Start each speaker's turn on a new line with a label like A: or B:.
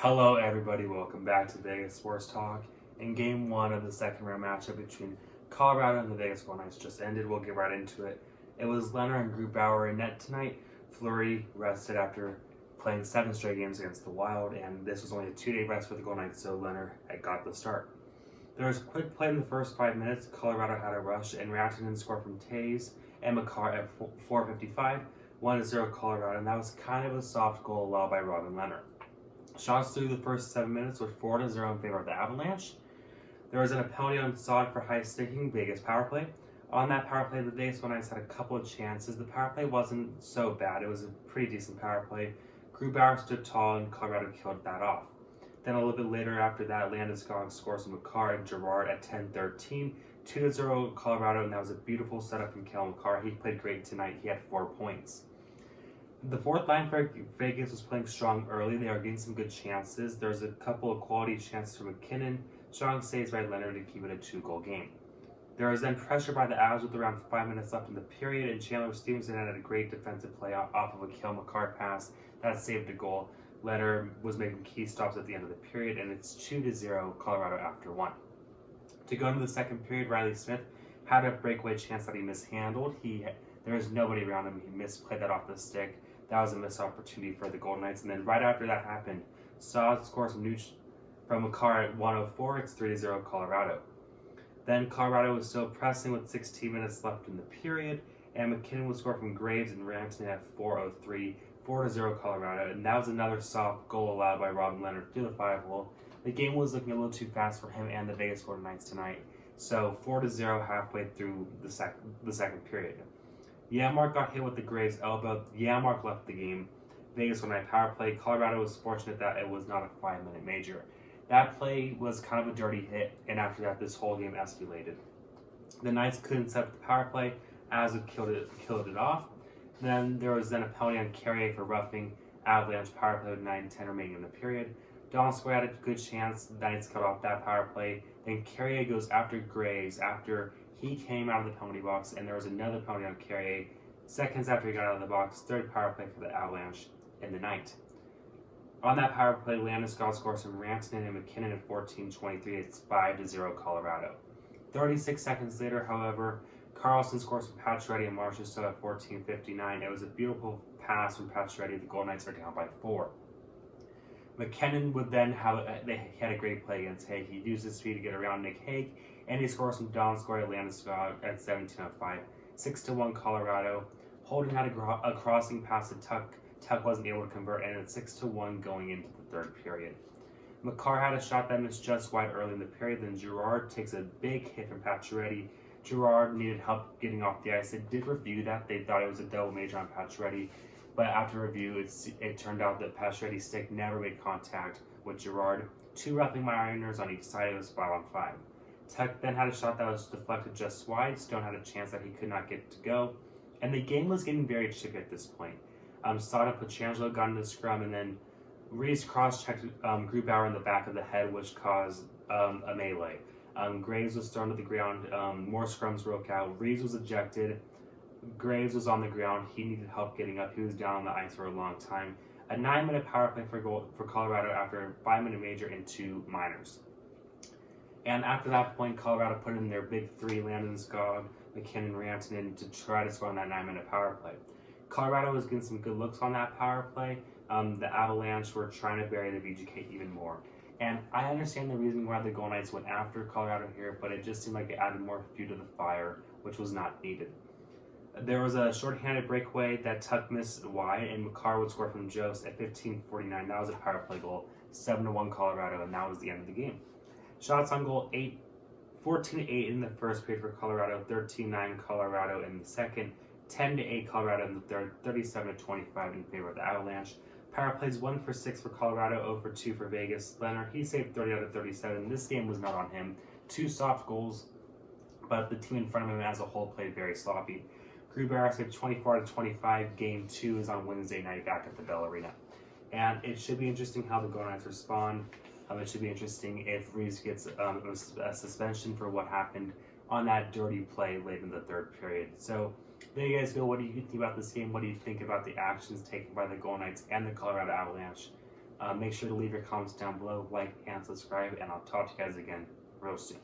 A: Hello everybody, welcome back to Vegas Sports Talk. In Game 1 of the second round matchup between Colorado and the Vegas Golden Knights just ended. We'll get right into it. It was Lehner and Grubauer in net tonight. Fleury rested after playing 7 straight games against the Wild, and this was only a 2-day rest for the Golden Knights, so Lehner had got the start. There was a quick play in the first 5 minutes. Colorado had a rush, and Rantanen scored from Taves and McCarr at 4:55, 1-0 Colorado, and that was kind of a soft goal allowed by Robin Lehner. Shots through the first 7 minutes with 4-0 in favor of the Avalanche. There was a penalty on Saad for high sticking, Vegas power play. On that power play, the Vegas Golden Knights had a couple of chances. The power play wasn't so bad. It was a pretty decent power play. Grubauer stood tall and Colorado killed that off. Then a little bit later after that, Landeskog scores from McCarr and Girard at 10:13, 2-0 Colorado, and that was a beautiful setup from Cale McCarr. He played great tonight. He had 4 points. The fourth line for Vegas was playing strong early. They were getting some good chances. There was a couple of quality chances from McKinnon. Strong saves by Lehner to keep it a 2-goal game. There was then pressure by the Avs with around 5 minutes left in the period, and Chandler Stevenson had a great defensive play off of a Cale McCarr pass that saved a goal. Lehner was making key stops at the end of the period, and it's 2-0 Colorado after 1. To go into the second period, Riley Smith had a breakaway chance that he mishandled. There was nobody around him. He misplayed that off the stick. That was a missed opportunity for the Golden Knights. And then right after that happened, Saad scores from McCarr at 1:04. It's 3-0 Colorado. Then Colorado was still pressing with 16 minutes left in the period, and McKinnon would score from Reaves and Rantanen at 4:03, 4-0 Colorado. And that was another soft goal allowed by Robin Lehner through the 5-hole. The game was looking a little too fast for him and the Vegas Golden Knights tonight. So 4-0 halfway through the second period. Janmark got hit with the Graves elbow. Janmark left the game. Vegas Golden Knight power play. Colorado was fortunate that it was not a 5-minute major. That play was kind of a dirty hit, and after that, this whole game escalated. The Knights couldn't set up the power play, as it killed it off. Then there was a penalty on Carrier for roughing Avalanche power play with 9:10 remaining in the period. Donskoy had a good chance. The Knights cut off that power play. Then Carrier goes after Graves after he came out of the penalty box, and there was another penalty on Carrier seconds after he got out of the box. Third power play for the Avalanche in the night. On that power play, Landeskog scores from Rantanen and McKinnon at 14:23. It's 5-0 Colorado. 36 seconds later, however, Carlson scores from Pacioretty and Marchessault at 14:59. It was a beautiful pass from Pacioretty. The Golden Knights are down by 4. McKinnon would then he had a great play against Hague. He used his speed to get around Nick Hague, and he scores from Donskoy at Landeskog at 17:05. 6-1 Colorado. Holden had a crossing pass to Tuck. Tuck wasn't able to convert, and it's 6-1 going into the third period. McCarr had a shot that missed just wide early in the period. Then Girard takes a big hit from Pacioretty. Girard needed help getting off the ice. They did review that. They thought it was a double major on Pacioretty. But after review, it turned out that Pacioretty's stick never made contact with Girard. 2 roughing minors on each side. It was 5-on-5. Tuck then had a shot that was deflected just wide. Stone had a chance that he could not get to go. And the game was getting very chippy at this point. Saad and Pietrangelo got into the scrum, and then Reaves cross-checked Grubauer in the back of the head, which caused a melee. Graves was thrown to the ground. More scrums broke out. Reaves was ejected. Graves was on the ground. He needed help getting up. He was down on the ice for a long time. A 9-minute power play for Colorado after a 5-minute major and 2 minors. And after that point, Colorado put in their big 3, Landeskog, McKinnon, Rantanen, to try to score on that 9-minute power play. Colorado was getting some good looks on that power play. The Avalanche were trying to bury the VGK even more. And I understand the reason why the Golden Knights went after Colorado here, but it just seemed like it added more fuel to the fire, which was not needed. There was a shorthanded breakaway that Tuck missed wide, and McCarr would score from Jost at 15:49. That was a power play goal, 7-1 Colorado, and that was the end of the game. Shots on goal, 14-8 in the first period for Colorado, 13-9 Colorado in the second, 10-8 Colorado in the third, 37-25 in favor of the Avalanche. Power plays 1 for 6 for Colorado, 0 for 2 for Vegas. Lehner, he saved 30 out of 37. This game was not on him. 2 soft goals, but the team in front of him as a whole played very sloppy. Grubauer saved 24 out of 25. Game 2 is on Wednesday night back at the Bell Arena. And it should be interesting how the Golden Knights respond. It should be interesting if Reaves gets a suspension for what happened on that dirty play late in the third period. So there you guys go. What do you think about this game? What do you think about the actions taken by the Golden Knights and the Colorado Avalanche? Make sure to leave your comments down below, like and subscribe, and I'll talk to you guys again real soon.